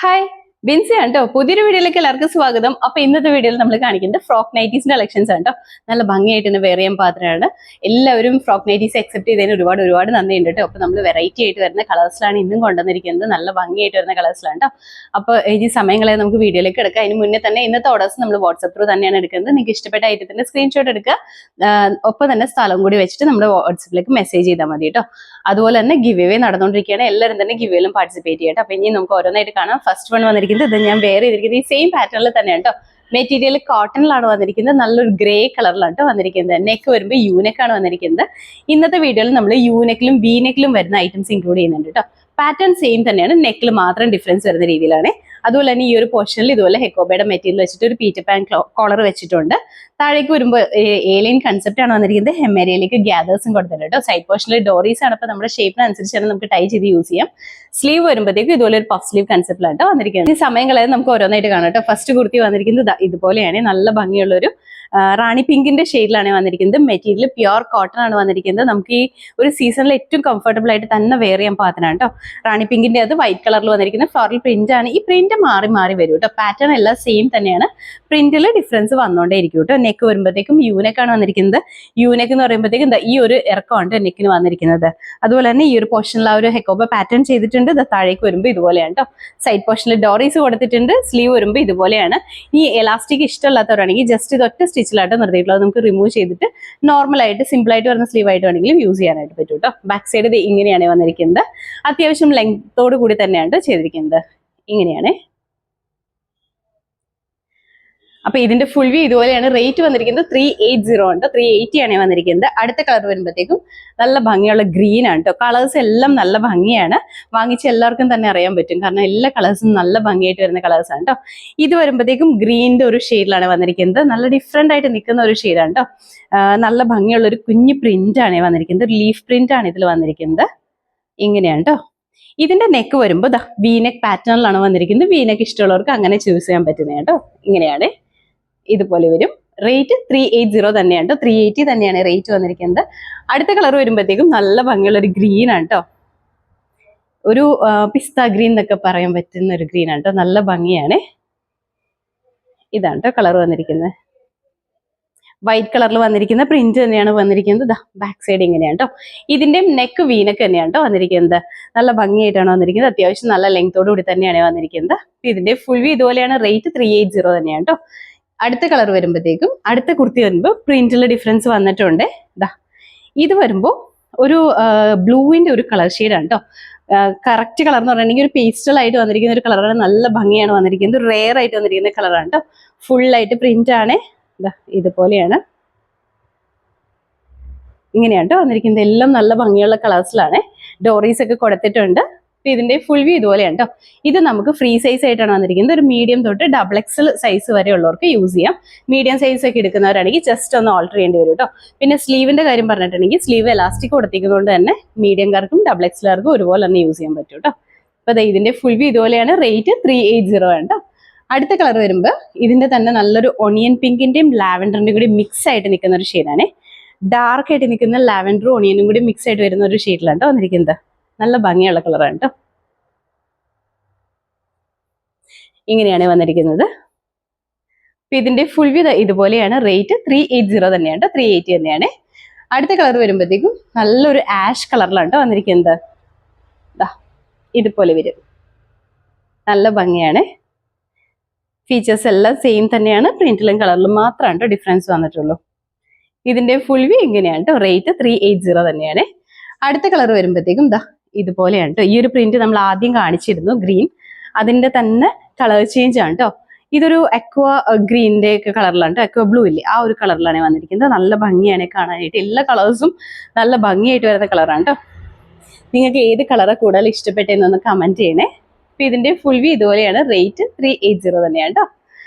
Hi Binsi ആണ് കേട്ടോ. പുതിയൊരു വീഡിയോയിലേക്ക് എല്ലാവർക്കും സ്വാഗതം. അപ്പൊ ഇന്നത്തെ വീഡിയോയിൽ നമ്മൾ കാണിക്കുന്നത് ഫ്രോക്ക് നൈറ്റീസിന്റെ കളക്ഷൻസ് ആണ് കേട്ടോ. നല്ല ഭംഗിയായിട്ട് തന്നെ വെയർ ചെയ്യാൻ പാത്രമാണ്. എല്ലാവരും ഫ്രോക്ക് നൈറ്റീസ് അക്സെപ്റ്റ് ചെയ്തതിന് ഒരുപാട് നന്ദിയുണ്ട് കേട്ടോ. അപ്പൊ നമ്മൾ വെറൈറ്റി ആയിട്ട് വരുന്ന കളേഴ്സിലാണ് ഇന്നും കൊണ്ടുവന്നിരിക്കുന്നത്. നല്ല ഭംഗിയായിട്ട് വരുന്ന കളേഴ്സിലാണ് കേട്ടോ. അപ്പൊ ഈ സമയങ്ങളെ നമുക്ക് വീഡിയോയിലേക്ക് എടുക്കാം. അതിന് മുന്നേ തന്നെ ഇന്നത്തെ ഓർഡേഴ്സ് നമ്മൾ വാട്സ്ആപ്പ് ത്രൂ തന്നെയാണ് എടുക്കുന്നത്. നിങ്ങൾക്ക് ഇഷ്ടപ്പെട്ട ഐറ്റത്തിന്റെ സ്ക്രീൻഷോട്ട് എടുക്കുക. ഒപ്പം തന്നെ സ്ഥലം കൂടി വെച്ചിട്ട് നമ്മുടെ വാട്സ്ആപ്പിലേക്ക് മെസ്സേജ് ചെയ്താൽ മതി കേട്ടോ. അതുപോലെ തന്നെ ഗിവ് അവേ നടന്നുകൊണ്ടിരിക്കുകയാണ്. എല്ലാവരും തന്നെ ഗിവ് വേയിലും പാർട്ടിസിപ്പേറ്റ് ചെയ്യട്ടെ. അപ്പൊ ഇനി നമുക്ക് ഓരോന്നായിട്ട് കാണാം. ഫസ്റ്റ് വൺ വന്നിരിക്കുന്നത് ഇത് ഞാൻ വെയർ ചെയ്തിരിക്കുന്നത് ഈ സെയിം പാറ്റേണിൽ തന്നെയാണ് കേട്ടോ. മെറ്റീരിയൽ കോട്ടണിലാണ് വന്നിരിക്കുന്നത്. നല്ലൊരു ഗ്രേ കളറിലാണ് കേട്ടോ വന്നിരിക്കുന്നത്. നെക്ക് വരുമ്പോൾ യൂനെക്കാണ് വന്നിരിക്കുന്നത്. ഇന്നത്തെ വീഡിയോയിൽ നമ്മൾ യൂനെക്കിലും വി നെക്കിലും വരുന്ന ഐറ്റംസ് ഇൻക്ലൂഡ് ചെയ്യുന്നുണ്ട് കേട്ടോ. പാറ്റേൺ സെയിം തന്നെയാണ്, നെക്കിൽ മാത്രം ഡിഫറൻസ് വരുന്ന രീതിയിലാണ്. അതുപോലെ തന്നെ ഈ ഒരു പോർഷനിൽ ഇതുപോലെ ഹെക്കോബയുടെ മെറ്റീരിയൽ വെച്ചിട്ട് ഒരു പീറ്റർ പാൻ കോളർ വെച്ചിട്ടുണ്ട്. താഴേക്ക് വരുമ്പോൾ ഏലിയൻ കൺസെപ്റ്റ് ആണ് വന്നിരിക്കുന്നത്. ഹെമ്മേരിയയിലേക്ക് ഗ്യാദേഴ്സും കൊടുത്തിട്ടുണ്ട് കേട്ടോ. സൈഡ് പോർഷനിൽ ഡോറീസ് ആണ്. അപ്പോൾ നമ്മുടെ ഷേപ്പിനനുസരിച്ച് തന്നെ നമുക്ക് ടൈ ചെയ്ത് യൂസ് ചെയ്യാം. സ്ലീവ് വരുമ്പോഴത്തേക്കും ഇതുപോലെ ഒരു പഫ് സ്ലീവ് കൺസെപ്റ്റിലാണ് കേട്ടോ വന്നിരിക്കുന്നത്. ഈ സമയം കളയാതെ നമുക്ക് ഓരോന്നായിട്ട് കാണാം കേട്ടോ. ഫസ്റ്റ് കുർത്തി വന്നിരിക്കുന്നത് ഇതുപോലെയാണ്. നല്ല ഭംഗിയുള്ളൊരു റാണി പിങ്കിന്റെ ഷെയ്ഡിലാണ് വന്നിരിക്കുന്നത്. മെറ്റീരിയൽ പ്യുർ കോട്ടൺ ആണ് വന്നിരിക്കുന്നത്. നമുക്ക് ഈ ഒരു സീസണിൽ ഏറ്റവും കംഫർട്ടബിൾ ആയിട്ട് തന്നെ വെയർ ചെയ്യാൻ പാകത്തിനാണ് കേട്ടോ. റാണി പിങ്കിന്റെ അത് വൈറ്റ് കളറിൽ വന്നിരിക്കുന്ന ഫ്ലോറൽ പ്രിന്റ് ആണ്. ഈ പ്രിന്റ് മാറി വരും കേട്ടോ. പാറ്റേൺ എല്ലാം സെയിം തന്നെയാണ്, പ്രിന്റിൽ ഡിഫറൻസ് വന്നുകൊണ്ടേ ഇരിക്കും കേട്ടോ. നെക്ക് വരുമ്പോഴത്തേക്കും യൂനെക്കാണ് വന്നിരിക്കുന്നത്. യൂനെക്ക് എന്ന് പറയുമ്പോഴത്തേക്കും ഈ ഒരു ഇറക്കമാണ് നെക്കിന് വന്നിരിക്കുന്നത്. അതുപോലെ തന്നെ ഈ ഒരു പോർഷനിൽ ആ ഒരു ഹെക്കോബ പാറ്റേൺ ചെയ്തിട്ടുണ്ട്. താഴേക്ക് വരുമ്പോൾ ഇതുപോലെയാണ് കേട്ടോ. സൈഡ് പോർഷനിൽ ഡോറീസ് കൊടുത്തിട്ടുണ്ട്. സ്ലീവ് വരുമ്പോൾ ഇതുപോലെയാണ്. ഈ എലാസ്റ്റിക് ഇഷ്ടമല്ലാത്തവരാണെങ്കിൽ ജസ്റ്റ് ഇത് ഒറ്റ സ്റ്റിച്ചിലായിട്ട് നിർത്തിയിട്ടുള്ളത്. നമുക്ക് റിമൂവ് ചെയ്തിട്ട് നോർമലായിട്ട് സിമ്പിളായിട്ട് വരുന്ന സ്ലീവ് ആയിട്ട് വേണമെങ്കിലും യൂസ് ചെയ്യാനായിട്ട് പറ്റും കേട്ടോ. ബാക്ക് സൈഡ് ഇങ്ങനെയാണ് വന്നിരിക്കുന്നത്. അത്യാവശ്യം ലെങ്തോട് കൂടി തന്നെയാണ് ചെയ്തിരിക്കുന്നത്. ഇങ്ങനെയാണ്. അപ്പൊ ഇതിന്റെ ഫുൾ വ്യൂ ഇതുപോലെയാണ്. റേറ്റ് വന്നിരിക്കുന്നത് 380 ഉണ്ട്. 380 ആണ് വന്നിരിക്കുന്നത്. അടുത്ത കളർ വരുമ്പോഴത്തേക്കും നല്ല ഭംഗിയുള്ള ഗ്രീൻ ആണ് കേട്ടോ. കളേഴ്സ് എല്ലാം നല്ല ഭംഗിയാണ്. വാങ്ങിച്ച എല്ലാവർക്കും തന്നെ അറിയാൻ പറ്റും, കാരണം എല്ലാ കളേഴ്സും നല്ല ഭംഗിയായിട്ട് വരുന്ന കളേഴ്സ് ആണ് കേട്ടോ. ഇത് വരുമ്പോഴത്തേക്കും ഗ്രീനിന്റെ ഒരു ഷെയ്ഡിലാണ് വന്നിരിക്കുന്നത്. നല്ല ഡിഫറെന്റ് ആയിട്ട് നിൽക്കുന്ന ഒരു ഷെയ്ഡാണ് കേട്ടോ. നല്ല ഭംഗിയുള്ള ഒരു കുഞ്ഞു പ്രിന്റ് ആണ് വന്നിരിക്കുന്നത്. ഒരു ലീഫ് പ്രിന്റ് ആണ് ഇതിൽ വന്നിരിക്കുന്നത്. ഇങ്ങനെയാണ് കേട്ടോ. ഇതിന്റെ നെക്ക് വരുമ്പോൾ വീനെക്ക് പാറ്റേണിലാണ് വന്നിരിക്കുന്നത്. വീനെക്ക് ഇഷ്ടമുള്ളവർക്ക് അങ്ങനെ ചൂസ് ചെയ്യാൻ പറ്റുന്നത് കേട്ടോ. ഇങ്ങനെയാണ്, ഇതുപോലെ വരും. റേറ്റ് 380 തന്നെയാണ് കേട്ടോ. 380 തന്നെയാണ് റേറ്റ് വന്നിരിക്കുന്നത്. അടുത്ത കളർ വരുമ്പോഴത്തേക്കും നല്ല ഭംഗിയുള്ള ഒരു ഗ്രീൻ ആണ് കേട്ടോ. ഒരു പിസ്ത ഗ്രീൻ എന്നൊക്കെ പറയാൻ പറ്റുന്ന ഒരു ഗ്രീൻ ആണ് കേട്ടോ. നല്ല ഭംഗിയാണ്. ഇതാണ് കേട്ടോ കളർ വന്നിരിക്കുന്നത്. വൈറ്റ് കളറിൽ വന്നിരിക്കുന്ന പ്രിന്റ് തന്നെയാണ് വന്നിരിക്കുന്നത്. ബാക്ക് സൈഡ് ഇങ്ങനെയാണ് കേട്ടോ. ഇതിന്റെ നെക്ക് വീനക്ക് തന്നെയാണ് കേട്ടോ വന്നിരിക്കുന്നത്. നല്ല ഭംഗിയായിട്ടാണ് വന്നിരിക്കുന്നത്. അത്യാവശ്യം നല്ല ലെങ്തോടു കൂടി തന്നെയാണ് വന്നിരിക്കുന്നത്. ഇതിന്റെ ഫുൾ വ്യൂ ഇതുപോലെയാണ്. റേറ്റ് 380 തന്നെയാണ് കേട്ടോ. അടുത്ത കളർ വരുമ്പോഴത്തേക്കും അടുത്ത കുർത്തി വരുമ്പോൾ പ്രിന്റിൽ ഡിഫറൻസ് വന്നിട്ടുണ്ട്. ഇത് വരുമ്പോൾ ഒരു ബ്ലൂവിന്റെ ഒരു കളർ ഷെയ്ഡാണ് കേട്ടോ. കറക്റ്റ് കളർ എന്ന് പറഞ്ഞിട്ടുണ്ടെങ്കിൽ ഒരു പേസ്റ്റൽ ആയിട്ട് വന്നിരിക്കുന്ന ഒരു കളറാണ്. നല്ല ഭംഗിയാണ് വന്നിരിക്കുന്നത്. റെയർ ആയിട്ട് വന്നിരിക്കുന്ന കളറാണ് കേട്ടോ. ഫുൾ ആയിട്ട് പ്രിന്റ് ആണ്. ഇതുപോലെയാണ്. ഇങ്ങനെയാണ് കേട്ടോ വന്നിരിക്കുന്നത്. എല്ലാം നല്ല ഭംഗിയുള്ള കളേഴ്സിലാണ്. ഡോറീസ് ഒക്കെ കൊടുത്തിട്ടുണ്ട്. ഇതിന്റെ ഫുൾ വ്യൂ ഇതുപോലെയാണ് കേട്ടോ. ഇത് നമുക്ക് ഫ്രീ സൈസ് ആയിട്ടാണ് വന്നിരിക്കുന്നത്. ഒരു മീഡിയം തൊട്ട് XXL സൈസ് വരെ ഉള്ളവർക്ക് യൂസ് ചെയ്യാം. മീഡിയം സൈസ് ഒക്കെ എടുക്കുന്നവരാണെങ്കിൽ ജസ്റ്റ് ഒന്ന് ഓൾട്ടർ ചെയ്യേണ്ടി വരും കേട്ടോ. പിന്നെ സ്ലീവിന്റെ കാര്യം പറഞ്ഞിട്ടുണ്ടെങ്കിൽ സ്ലീവ് എലാസ്റ്റിക് കൊടുത്തിരിക്കുന്നതുകൊണ്ട് തന്നെ മീഡിയംകാർക്കും XXLകാർക്കും ഒരുപോലെ തന്നെ യൂസ് ചെയ്യാൻ പറ്റും കേട്ടോ. അപ്പൊ ഇതിന്റെ ഫുൾ വ്യൂ ഇതുപോലെയാണ്. റേറ്റ് 380 ആണ് കേട്ടോ. അടുത്ത കളർ വരുമ്പോൾ ഇതിന്റെ തന്നെ നല്ലൊരു ഒണിയൻ പിങ്കിന്റെയും ലാവൻഡറിന്റെയും കൂടി മിക്സ് ആയിട്ട് നിൽക്കുന്ന ഒരു ഷെയ്ഡാണ്. ഡാർക്ക് ആയിട്ട് നിൽക്കുന്ന ലാവൻഡറും ഒണിയനും കൂടി മിക്സ് ആയിട്ട് വരുന്ന ഒരു ഷെയ്ഡിലാണ് കേട്ടോ വന്നിരിക്കുന്നത്. നല്ല ഭംഗിയുള്ള കളറാണ് കേട്ടോ. ഇങ്ങനെയാണ് വന്നിരിക്കുന്നത്. അപ്പൊ ഇതിന്റെ ഫുൾ വ്യൂ ഇതുപോലെയാണ്. റേറ്റ് 380 തന്നെയാണ് കേട്ടോ. 380 തന്നെയാണ്. അടുത്ത കളർ വരുമ്പോഴത്തേക്കും നല്ലൊരു ആഷ് കളറിലാണ് കേട്ടോ വന്നിരിക്കുന്നത്. ഇതുപോലെ വരും. നല്ല ഭംഗിയാണ്. ഫീച്ചേഴ്സ് എല്ലാം സെയിം തന്നെയാണ്. പ്രിന്റിലും കളറിലും മാത്രമാണ് കേട്ടോ ഡിഫറൻസ് വന്നിട്ടുള്ളൂ. ഇതിന്റെ ഫുൾ വ്യൂ ഇങ്ങനെയാണ് കേട്ടോ. റേറ്റ് 380 തന്നെയാണ്. അടുത്ത കളർ വരുമ്പോഴത്തേക്കും ഇതുപോലെയാണ് കേട്ടോ. ഈ ഒരു പ്രിന്റ് നമ്മൾ ആദ്യം കാണിച്ചിരുന്നു, ഗ്രീൻ. അതിന്റെ തന്നെ കളർ ചേഞ്ച് ആണ് കേട്ടോ. ഇതൊരു അക്വ ഗ്രീനിന്റെ ഒക്കെ കളറിലാണ് കേട്ടോ. അക്വ ബ്ലൂ ഇല്ലേ, ആ ഒരു കളറിലാണ് വന്നിരിക്കുന്നത്. നല്ല ഭംഗിയാണ് കാണാനായിട്ട്. എല്ലാ കളേഴ്സും നല്ല ഭംഗിയായിട്ട് വരുന്ന കളറാണ് കേട്ടോ. നിങ്ങൾക്ക് ഏത് കളറാണ് കൂടുതൽ ഇഷ്ടപ്പെട്ടതെന്നൊന്ന് കമന്റ് ചെയ്യണേ. അപ്പൊ ഇതിന്റെ ഫുൾ വ്യൂ ഇതുപോലെയാണ്. റേറ്റ് 380 തന്നെയാണ് കേട്ടോ.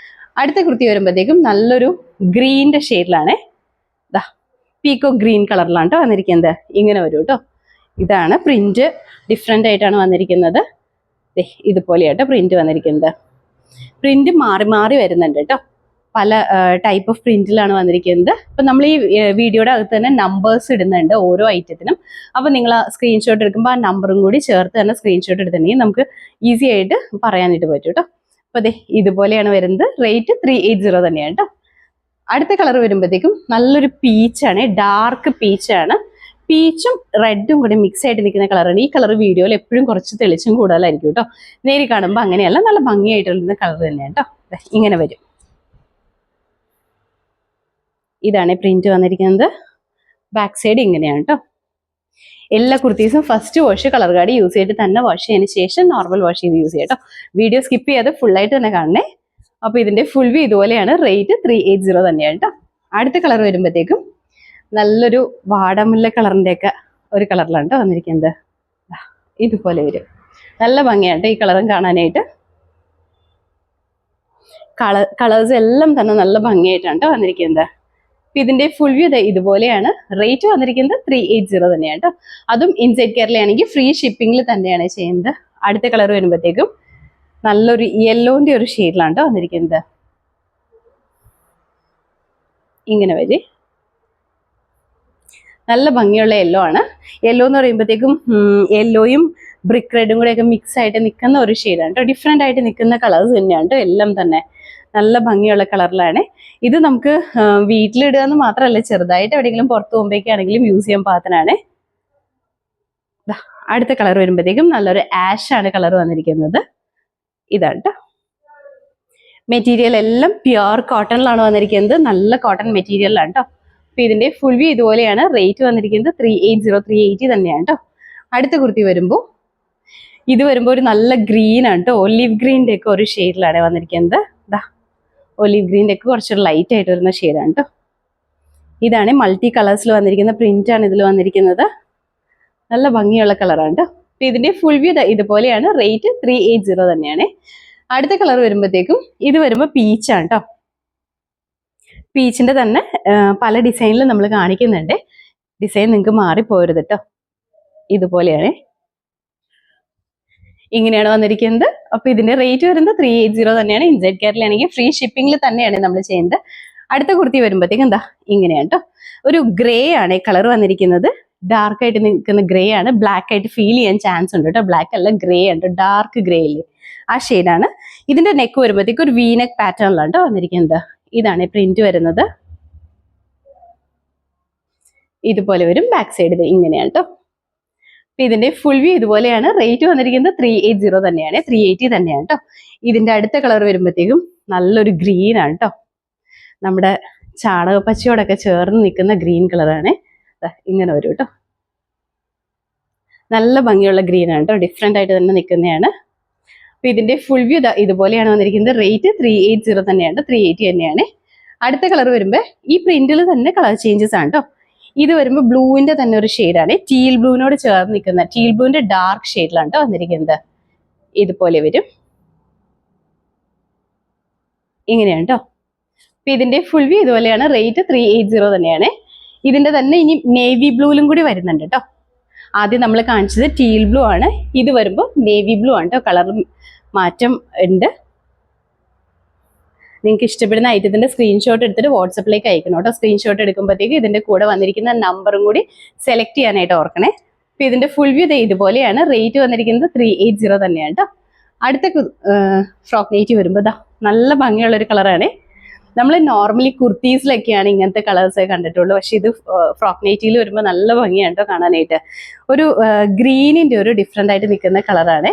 അടുത്ത കുർത്തി വരുമ്പോഴത്തേക്കും നല്ലൊരു ഗ്രീനിന്റെ ഷെയ്ഡിലാണ്. പീക്കോ ഗ്രീൻ കളറിലാണ് കേട്ടോ വന്നിരിക്കുന്നത്. ഇങ്ങനെ വരും കേട്ടോ. ഇതാണ് പ്രിന്റ്. ഡിഫറെന്റ് ആയിട്ടാണ് വന്നിരിക്കുന്നത്. ഇതുപോലെയാട്ടോ പ്രിന്റ് വന്നിരിക്കുന്നത്. പ്രിന്റ് മാറി വരുന്നുണ്ട് കേട്ടോ. പല ടൈപ്പ് ഓഫ് പ്രിന്റിലാണ് വന്നിരിക്കുന്നത്. അപ്പം നമ്മൾ ഈ വീഡിയോയുടെ അകത്ത് തന്നെ നമ്പേഴ്സ് ഇടുന്നുണ്ട് ഓരോ ഐറ്റത്തിനും. അപ്പം നിങ്ങൾ ആ സ്ക്രീൻഷോട്ട് എടുക്കുമ്പോൾ ആ നമ്പറും കൂടി ചേർത്ത് തന്നെ സ്ക്രീൻഷോട്ട് എടുത്തിട്ടുണ്ടെങ്കിൽ നമുക്ക് ഈസി ആയിട്ട് പറയാനായിട്ട് പറ്റും കേട്ടോ. അപ്പോൾ അതെ ഇതുപോലെയാണ് വരുന്നത്. റേറ്റ് 380 തന്നെയാണ് കേട്ടോ. അടുത്ത കളർ വരുമ്പോഴത്തേക്കും നല്ലൊരു പീച്ചാണ്, ഡാർക്ക് പീച്ചാണ്. പീച്ചും റെഡും കൂടി മിക്സ് ആയിട്ട് നിൽക്കുന്ന കളറാണ്. ഈ കളർ വീഡിയോയിൽ എപ്പോഴും കുറച്ച് തെളിച്ചും കൂടുതലായിരിക്കും കേട്ടോ. നേരി കാണുമ്പോൾ അങ്ങനെയല്ല, നല്ല ഭംഗിയായിട്ടുള്ള കളർ തന്നെയാണ് കേട്ടോ. ഇങ്ങനെ വരും. ഇതാണ് പ്രിന്റ് വന്നിരിക്കുന്നത്. ബാക്ക് സൈഡ് ഇങ്ങനെയാണ് കേട്ടോ. എല്ലാ കുർത്തീസും first wash colour card use ചെയ്തിട്ട് തന്നെ വാഷ് ചെയ്തതിന് ശേഷം നോർമൽ വാഷ് ചെയ്ത് യൂസ് ചെയ്യാം കേട്ടോ. വീഡിയോ സ്കിപ്പ് ചെയ്യാതെ ഫുള്ളായിട്ട് തന്നെ കാണണേ. അപ്പോൾ ഇതിന്റെ ഫുൾ വ്യൂ ഇതുപോലെയാണ്. റേറ്റ് 380 തന്നെയാണ് കേട്ടോ. അടുത്ത കളർ വരുമ്പോഴത്തേക്കും നല്ലൊരു വാടാമുല്ല കളറിന്റെ ഒക്കെ ഒരു കളറിലാണ് കേട്ടോ വന്നിരിക്കുന്നത്. ഇതുപോലെ വരും. നല്ല ഭംഗിയാണ് ഈ കളറും കാണാനായിട്ട്. കളേഴ്സ് എല്ലാം തന്നെ നല്ല ഭംഗിയായിട്ടാണ് കേട്ടോ വന്നിരിക്കുന്നത്. ഇതിന്റെ ഫുൾ വ്യൂ ഇതുപോലെയാണ്. റേറ്റ് വന്നിരിക്കുന്നത് 380 തന്നെയാണ് കേട്ടോ. അതും ഇൻസൈഡ് കേരളയാണെങ്കിൽ ഫ്രീ ഷിപ്പിംഗിൽ തന്നെയാണ് ചെയ്യുന്നത്. അടുത്ത കളർ വരുമ്പോഴത്തേക്കും നല്ലൊരു യെല്ലോന്റെ ഒരു ഷെയ്ഡിലാണ് കേട്ടോ വന്നിരിക്കുന്നത്. ഇങ്ങനെ വരെ നല്ല ഭംഗിയുള്ള യെല്ലോ ആണ്. യെല്ലോ എന്ന് പറയുമ്പോഴത്തേക്കും യെല്ലോയും ബ്രിക്ക് റെഡും കൂടെ ഒക്കെ മിക്സ് ആയിട്ട് നിൽക്കുന്ന ഒരു ഷെയ്ഡാണ് കേട്ടോ. ഡിഫറെൻ്റ് ആയിട്ട് നിൽക്കുന്ന കളേഴ്സ് തന്നെയാണ് കേട്ടോ. എല്ലാം തന്നെ നല്ല ഭംഗിയുള്ള കളറിലാണ്. ഇത് നമുക്ക് വീട്ടിലിടുക എന്ന് മാത്രമല്ല, ചെറുതായിട്ട് എവിടെയെങ്കിലും പുറത്ത് പോകുമ്പോഴേക്കാണെങ്കിലും യൂസ് ചെയ്യാൻ പാകത്തിനാണ്. അടുത്ത കളർ വരുമ്പോഴത്തേക്കും നല്ലൊരു ആഷ് ആണ് കളർ വന്നിരിക്കുന്നത്. ഇതാണ് കേട്ടോ. മെറ്റീരിയൽ എല്ലാം പ്യുർ കോട്ടണിലാണ് വന്നിരിക്കുന്നത്. നല്ല കോട്ടൺ മെറ്റീരിയലാണ് കേട്ടോ. അപ്പൊ ഇതിന്റെ ഫുൾ വ്യൂ ഇതുപോലെയാണ്. റേറ്റ് വന്നിരിക്കുന്നത് 380 തന്നെയാണ് കേട്ടോ. അടുത്ത കുർത്തി വരുമ്പോൾ ഇത് വരുമ്പോൾ ഒരു നല്ല ഗ്രീൻ ആണ് കേട്ടോ. ഒലിവ് ഗ്രീൻ്റെ ഒക്കെ ഒരു ഷെയ്ഡിലാണ് വന്നിരിക്കുന്നത്. ഒലിവ് ഗ്രീൻ്റെ ഒക്കെ കുറച്ചൊരു ലൈറ്റ് ആയിട്ട് വരുന്ന ഷെയ്ഡാണ് കേട്ടോ. ഇതാണ് മൾട്ടി കളേഴ്സിൽ വന്നിരിക്കുന്ന പ്രിന്റ് ആണ് ഇതിൽ വന്നിരിക്കുന്നത്. നല്ല ഭംഗിയുള്ള കളറാണ് കേട്ടോ. അപ്പൊ ഇതിന്റെ ഫുൾ വ്യൂ ഇതുപോലെയാണ്. റേറ്റ് 380 തന്നെയാണ്. അടുത്ത കളർ വരുമ്പോഴത്തേക്കും ഇത് വരുമ്പോൾ പീച്ചാണ് കേട്ടോ. പീച്ചിന്റെ തന്നെ പല ഡിസൈനിൽ നമ്മൾ കാണിക്കുന്നുണ്ട്. ഡിസൈൻ നിങ്ങൾക്ക് മാറിപ്പോരുത് കേട്ടോ. ഇതുപോലെയാണ്, ഇങ്ങനെയാണ് വന്നിരിക്കുന്നത്. അപ്പൊ ഇതിന്റെ റേറ്റ് വരുന്നത് 380 തന്നെയാണ്. ഇൻസൈഡ് കേരളയാണെങ്കിൽ ഫ്രീ ഷിപ്പിംഗിൽ തന്നെയാണ് നമ്മൾ ചെയ്യുന്നത്. അടുത്ത കുർത്തി വരുമ്പോഴത്തേക്കും എന്താ ഇങ്ങനെയാണ് കേട്ടോ. ഒരു ഗ്രേ ആണ് കളർ വന്നിരിക്കുന്നത്. ഡാർക്ക് ആയിട്ട് നിൽക്കുന്ന ഗ്രേ ആണ്. ബ്ലാക്ക് ആയിട്ട് ഫീൽ ചെയ്യാൻ ചാൻസ് ഉണ്ട് കേട്ടോ. ബ്ലാക്ക് അല്ല, ഗ്രേ ആണ്. ഡാർക്ക് ഗ്രേ ഇല്ലേ, ആ ഷെയ്ഡാണ്. ഇതിന്റെ നെക്ക് വരുമ്പോഴത്തേക്കും ഒരു വീനെക്ക് പാറ്റേണിലാണ് കേട്ടോ വന്നിരിക്കുന്നത്. ഇതാണ് പ്രിന്റ് വരുന്നത്. ഇതുപോലെ വരും. ബാക്ക് സൈഡ് ഇങ്ങനെയാണ് കേട്ടോ. അപ്പൊ ഇതിന്റെ ഫുൾ വ്യൂ ഇതുപോലെയാണ്. റേറ്റ് വന്നിരിക്കുന്നത് 380 തന്നെയാണ്. 380 തന്നെയാണ് കേട്ടോ. ഇതിന്റെ അടുത്ത കളർ വരുമ്പോഴത്തേക്കും നല്ലൊരു ഗ്രീൻ ആണ് കേട്ടോ. നമ്മുടെ ചാണകപ്പച്ചയോടൊക്കെ ചേർന്ന് നിൽക്കുന്ന ഗ്രീൻ കളറാണ്. ഇങ്ങനെ വരും കേട്ടോ. നല്ല ഭംഗിയുള്ള ഗ്രീൻ ആണ് കേട്ടോ. ഡിഫറെന്റ് ആയിട്ട് തന്നെ നിൽക്കുന്നതാണ്. അപ്പൊ ഇതിന്റെ ഫുൾ വ്യൂ ഇതുപോലെയാണ് വന്നിരിക്കുന്നത്. റേറ്റ് 380 തന്നെയാണ്. 380 തന്നെയാണ്. അടുത്ത കളർ വരുമ്പോൾ ഈ പ്രിന്റിൽ തന്നെ കളർ ചേഞ്ചസ് ആണ് കേട്ടോ. ഇത് വരുമ്പോൾ ബ്ലൂവിന്റെ തന്നെ ഒരു ഷെയ്ഡാണ്. ടീൽ ബ്ലൂവിനോട് ചേർന്ന് നിൽക്കുന്ന ടീൽ ബ്ലൂവിന്റെ ഡാർക്ക് ഷെയ്ഡിലാണ് കേട്ടോ വന്നിരിക്കുന്നത്. ഇതുപോലെ വരും. ഇങ്ങനെയാണ് കേട്ടോ. അപ്പൊ ഇതിന്റെ ഫുൾ വ്യൂ ഇതുപോലെയാണ്. റേറ്റ് 380 തന്നെയാണ്. ഇതിന്റെ തന്നെ ഇനി നേവി ബ്ലൂവിലും കൂടി വരുന്നുണ്ട് കേട്ടോ. ആദ്യം നമ്മൾ കാണിച്ചത് ടീൽ ബ്ലൂ ആണ്. ഇത് വരുമ്പോൾ നേവി ബ്ലൂ ആണ് കേട്ടോ. കളർ മാറ്റം ഉണ്ട്. നിങ്ങൾക്ക് ഇഷ്ടപ്പെടുന്ന ഐറ്റത്തിന്റെ സ്ക്രീൻഷോട്ട് എടുത്തിട്ട് വാട്സപ്പിലേക്ക് അയക്കണം കേട്ടോ. സ്ക്രീൻഷോട്ട് എടുക്കുമ്പോഴത്തേക്ക് ഇതിന്റെ കൂടെ വന്നിരിക്കുന്ന നമ്പറും കൂടി സെലക്ട് ചെയ്യാനായിട്ട് ഓർക്കണേ. അപ്പൊ ഇതിന്റെ ഫുൾ വ്യൂ ഇതുപോലെയാണ്. റേറ്റ് വന്നിരിക്കുന്നത് 380 തന്നെയാണ് കേട്ടോ. അടുത്ത ഫ്രോക്ക് നൈറ്റി വരുമ്പോൾ നല്ല ഭംഗിയുള്ള ഒരു കളറാണ്. നമ്മൾ നോർമലി കുർത്തീസിലൊക്കെയാണ് ഇങ്ങനത്തെ കളേഴ്സ് കണ്ടിട്ടുള്ളൂ. പക്ഷെ ഇത് ഫ്രോക്ക് നൈറ്റിയിൽ വരുമ്പോൾ നല്ല ഭംഗിയാണ് കേട്ടോ കാണാനായിട്ട്. ഒരു ഗ്രീനിന്റെ ഒരു ഡിഫറെന്റ് ആയിട്ട് നിൽക്കുന്ന കളറാണ്.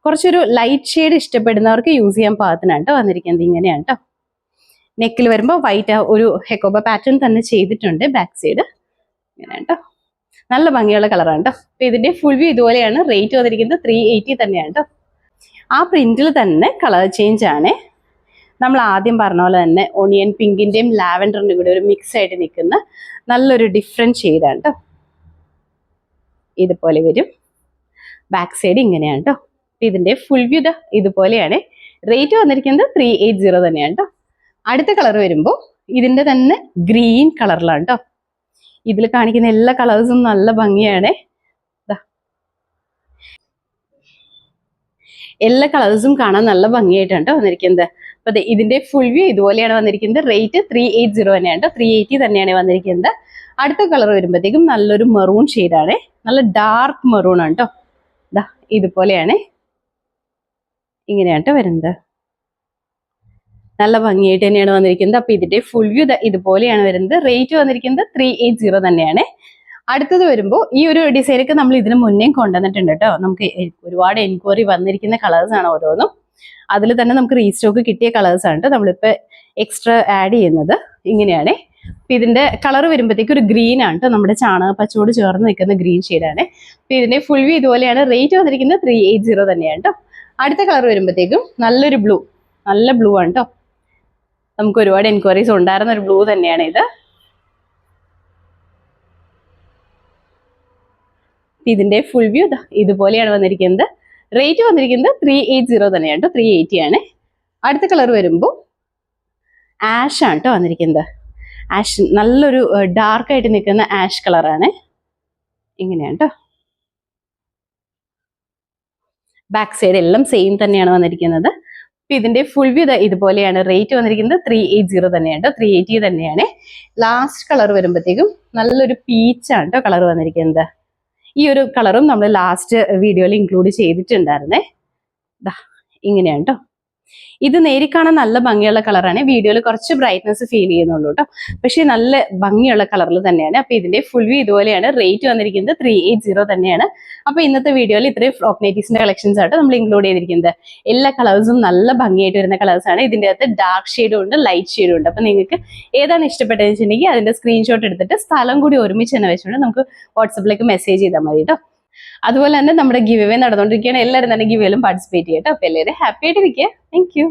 കുറച്ചൊരു ലൈറ്റ് ഷെയ്ഡ് ഇഷ്ടപ്പെടുന്നവർക്ക് യൂസ് ചെയ്യാൻ പാകത്തിനാണ് കേട്ടോ വന്നിരിക്കുന്നത്. ഇങ്ങനെയാണ് കേട്ടോ. നെക്കിൽ വരുമ്പോൾ വൈറ്റ് ഒരു ഹെക്കോബ പാറ്റേൺ തന്നെ ചെയ്തിട്ടുണ്ട്. ബാക്ക് സൈഡ് ഇങ്ങനെയാണ് കേട്ടോ. നല്ല ഭംഗിയുള്ള കളറാണ് കേട്ടോ. അപ്പൊ ഇതിന്റെ ഫുൾ വ്യൂ ഇതുപോലെയാണ്. റേറ്റ് വന്നിരിക്കുന്നത് 380 തന്നെയാണ് കേട്ടോ. ആ പ്രിന്റിൽ തന്നെ കളർ ചേഞ്ച് ആണ്. നമ്മൾ ആദ്യം പറഞ്ഞ പോലെ തന്നെ ഓണിയൻ പിങ്കിന്റെയും ലാവൻഡറിന്റെയും കൂടെ ഒരു മിക്സ് ആയിട്ട് നിൽക്കുന്ന നല്ലൊരു ഡിഫറെന്റ് ഷെയ്ഡാണ് കേട്ടോ. ഇതുപോലെ വരും. ബാക്ക് സൈഡ് ഇങ്ങനെയാണ് കേട്ടോ. ഇതിന്റെ ഫുൾ വ്യൂ ഇതുപോലെയാണ്. റേറ്റ് വന്നിരിക്കുന്നത് 380 തന്നെയാണ് കേട്ടോ. അടുത്ത കളർ വരുമ്പോൾ ഇതിന്റെ തന്നെ ഗ്രീൻ കളറിലാണ് കേട്ടോ. ഇതിൽ കാണിക്കുന്ന എല്ലാ കളേഴ്സും നല്ല ഭംഗിയാണ്. എല്ലാ കളേഴ്സും കാണാൻ നല്ല ഭംഗിയായിട്ടാണ് കേട്ടോ വന്നിരിക്കുന്നത്. അപ്പൊ ഇതിന്റെ ഫുൾ വ്യൂ ഇതുപോലെയാണ് വന്നിരിക്കുന്നത്. റേറ്റ് 380 തന്നെയാണ്, 380 തന്നെയാണ് വന്നിരിക്കുന്നത്. അടുത്ത കളർ വരുമ്പോഴത്തേക്കും നല്ലൊരു മെറൂൺ ഷെയ്ഡാണ്, നല്ല ഡാർക്ക് മെറൂൺ ആണ് കേട്ടോ. ഇതാ ഇതുപോലെയാണ്, ഇങ്ങനെയാണ് വരുന്നത്. നല്ല ഭംഗിയായിട്ട് തന്നെയാണ് വന്നിരിക്കുന്നത്. അപ്പൊ ഇതിന്റെ ഫുൾ വ്യൂ ഇതുപോലെയാണ് വരുന്നത്. റേറ്റ് വന്നിരിക്കുന്നത് 380 തന്നെയാണ്. അടുത്തത് വരുമ്പോൾ ഈ ഒരു ഡിസൈനൊക്കെ നമ്മൾ ഇതിന് മുന്നേ കൊണ്ടുവന്നിട്ടുണ്ട് കേട്ടോ. നമുക്ക് ഒരുപാട് എൻക്വയറി വന്നിരിക്കുന്ന കളേഴ്സ് ആണ് ഓരോന്നും. അതിൽ തന്നെ നമുക്ക് റീസ്റ്റോക്ക് കിട്ടിയ കളേഴ്സ് ആണ് കേട്ടോ നമ്മളിപ്പോ എക്സ്ട്രാ ആഡ് ചെയ്യുന്നത്. ഇങ്ങനെയാണ്. അപ്പൊ ഇതിന്റെ കളർ വരുമ്പോഴത്തേക്ക് ഒരു ഗ്രീൻ ആണ് കേട്ടോ, നമ്മുടെ ചാണക പച്ചോട് ചേർന്ന് നിൽക്കുന്ന ഗ്രീൻ ഷെയ്ഡാണ്. അപ്പൊ ഇതിന്റെ ഫുൾ വ്യൂ ഇതുപോലെയാണ്. റേറ്റ് വന്നിരിക്കുന്നത് 380 തന്നെയാണ് കേട്ടോ. അടുത്ത കളർ വരുമ്പോഴത്തേക്കും നല്ലൊരു ബ്ലൂ, നല്ല ബ്ലൂ ആണ് കേട്ടോ. നമുക്ക് ഒരുപാട് എൻക്വയറീസ് ഉണ്ടായിരുന്ന ഒരു ബ്ലൂ തന്നെയാണ് ഇത്. ഇതിന്റെ ഫുൾ വ്യൂ ഇതുപോലെയാണ് വന്നിരിക്കുന്നത്. റേറ്റ് വന്നിരിക്കുന്നത് 380 തന്നെയാണ് കേട്ടോ, 380 ആണ്. അടുത്ത കളർ വരുമ്പോൾ ആഷ് ആണ് കേട്ടോ വന്നിരിക്കുന്നത്. ആഷ് നല്ലൊരു ഡാർക്ക് ആയിട്ട് നിൽക്കുന്ന ആഷ് കളറാണ്. ഇങ്ങനെയാണ് കേട്ടോ. ബാക്ക് സൈഡ് എല്ലാം സെയിം തന്നെയാണ് വന്നിരിക്കുന്നത്. ഇതിന്റെ ഫുൾ വ്യൂ ഇതുപോലെയാണ്. റേറ്റ് വന്നിരിക്കുന്നത് 380 തന്നെയാണ് കേട്ടോ, 380 തന്നെയാണ്. ലാസ്റ്റ് കളർ വരുമ്പോഴത്തേക്കും നല്ലൊരു പീച്ചാണ് കേട്ടോ കളർ വന്നിരിക്കുന്നത്. ഈ ഒരു കളറും നമ്മൾ ലാസ്റ്റ് വീഡിയോയിൽ ഇൻക്ലൂഡ് ചെയ്തിട്ടുണ്ടായിരുന്നേ. ഇങ്ങനെയാണ് കേട്ടോ. ഇത് നേരിൽ കാണാൻ നല്ല ഭംഗിയുള്ള കളറാണ്. വീഡിയോയിൽ കുറച്ച് ബ്രൈറ്റ്നസ് ഫീൽ ചെയ്യുന്നുള്ളൂ കേട്ടോ, പക്ഷെ നല്ല ഭംഗിയുള്ള കളറിൽ തന്നെയാണ്. അപ്പൊ ഇതിന്റെ ഫുൾ വ്യൂ ഇതുപോലെയാണ്. റേറ്റ് വന്നിരിക്കുന്നത് 380 തന്നെയാണ്. അപ്പൊ ഇന്നത്തെ വീഡിയോയിൽ ഇത്രയും ഫ്രോക്ക് നൈറ്റീസിന്റെ കളക്ഷൻസ് ആയിട്ട് നമ്മൾ ഇൻക്ലൂഡ് ചെയ്തിരിക്കുന്നത്. എല്ലാ കളേഴ്സും നല്ല ഭംഗിയായിട്ട് വരുന്ന കളേഴ്സ് ആണ്. ഇതിന്റെ അകത്ത് ഡാർക്ക് ഷെയ്ഡും ഉണ്ട്, ലൈറ്റ് ഷെയ്ഡും ഉണ്ട്. അപ്പൊ നിങ്ങൾക്ക് ഏതാണ് ഇഷ്ടപ്പെട്ടതെന്ന് വെച്ചിട്ടുണ്ടെങ്കിൽ അതിന്റെ സ്ക്രീൻഷോട്ട് എടുത്തിട്ട് സ്ഥലം കൂടി ഒരുമിച്ച് തന്നെ വെച്ചുകൊണ്ട് നമുക്ക് വാട്സപ്പിലേക്ക് മെസ്സേജ് ചെയ്താൽ മതി കേട്ടോ. അതുപോലെ തന്നെ നമ്മുടെ ഗിവ് അവേ നടന്നുകൊണ്ടിരിക്കുകയാണ്. എല്ലാവരും തന്നെ ഗിവ് അവേയിലും പാർട്ടിസിപ്പേറ്റ് ചെയ്യട്ടോ. അപ്പൊ എല്ലാവരും ഹാപ്പി ആയിട്ട് ഇരിക്കുക. Thank you.